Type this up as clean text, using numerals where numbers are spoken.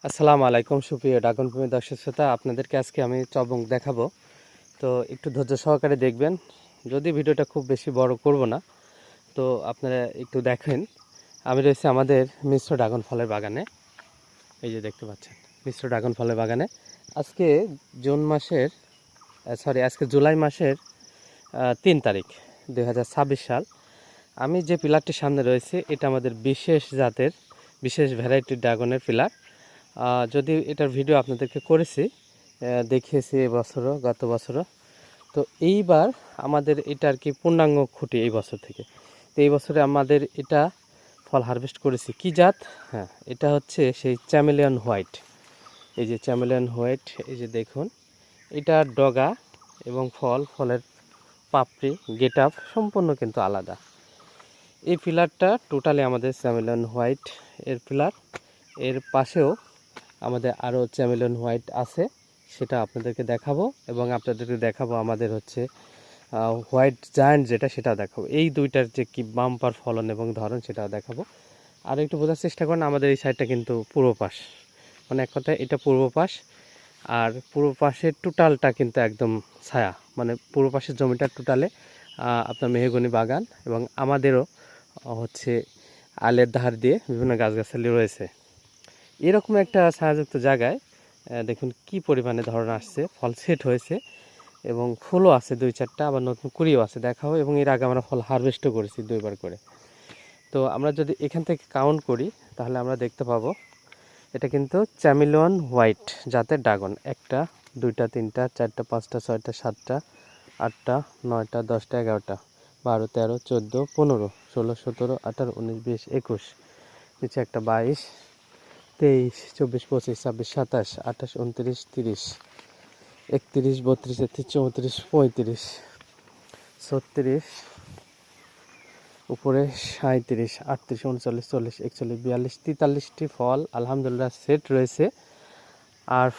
আসসালামু আলাইকুম সুপ্রিয় ড্রাগন প্রেমী দর্শক শ্রোতা, আপনাদেরকে আজকে আমি চবং দেখাবো। তো একটু ধৈর্য সহকারে দেখবেন। যদি ভিডিওটা খুব বেশি বড় করব না, তো আপনারা একটু দেখেন। আমি রয়েছি আমাদের মিশ্র ড্রাগন ফলের বাগানে। এই যে দেখতে পাচ্ছেন মিশ্র ড্রাগন ফলের বাগানে। আজকে আজকে জুলাই মাসের 3 তারিখ 2026 সাল। আমি যে পিলারটির সামনে রয়েছে এটা আমাদের বিশেষ জাতের বিশেষ ভ্যারাইটির ড্রাগনের পিলার। যদি এটার ভিডিও আপনাদেরকে করেছি, দেখিয়েছি এবছরও গত বছরও। তো এইবার আমাদের এটা আর কি পূর্ণাঙ্গ খুঁটি এই বছর থেকে। তো এই বছরে আমাদের এটা ফল হারভেস্ট করেছি। কি জাত? হ্যাঁ, এটা হচ্ছে সেই চ্যামেলিয়ন হোয়াইট। এই যে চ্যামেলিয়ন হোয়াইট, এই যে দেখুন, এটার ডগা এবং ফলের পাপড়ি গেট আপ সম্পূর্ণ কিন্তু আলাদা। এই পিলারটা টোটালি আমাদের চ্যামেলিয়ন হোয়াইট এর পিলার। এর পাশেও আমাদের আরও চ্যামেলিয়ন হোয়াইট আছে, সেটা আপনাদেরকে দেখাবো। এবং আপনাদেরকে দেখাবো আমাদের হচ্ছে হোয়াইট জায়ান্ট যেটা, সেটাও দেখাবো। এই দুইটার যে কি বাম্পার ফলন এবং ধরন সেটাও দেখাবো। আর একটু বোঝার চেষ্টা করেন, আমাদের এই সাইডটা কিন্তু পূর্ব পাশ, মানে এক কথায় এটা পূর্ব পাশ। আর পূর্ব পাশের টোটালটা কিন্তু একদম ছায়া, মানে পূর্ব পাশের জমিটা টোটালে আপনার মেহগনি বাগান। এবং আমাদেরও হচ্ছে আলের ধার দিয়ে বিভিন্ন গাছগাছালি রয়েছে। এরকম একটা ছায়াযুক্ত জায়গায় দেখুন কি পরিমাণে ধরন আসছে, ফল সেট হয়েছে এবং ফুলও আছে 2-4টা, আবার নতুন কুড়িও আছে, দেখাও। এবং এর আগে আমরা ফল হারভেস্টও করেছি 2বার করে। তো আমরা যদি এখান থেকে কাউন্ট করি তাহলে আমরা দেখতে পাবো এটা কিন্তু চ্যামেলিয়ন হোয়াইট জাতের ড্রাগন। 1টা 2টা 3টা 4টা 5টা 6টা 7টা 8টা 9টা 10টা 11টা 12 13 14 15 16 17 18 19 20 21, নিচে একটা 22 23 24 25 26 27 28 29 30 31 32 33 34 35 36 উপরে 37 38 39 40 41 42 43টি ফল আলহামদুলিল্লাহ সেট রয়েছে। আর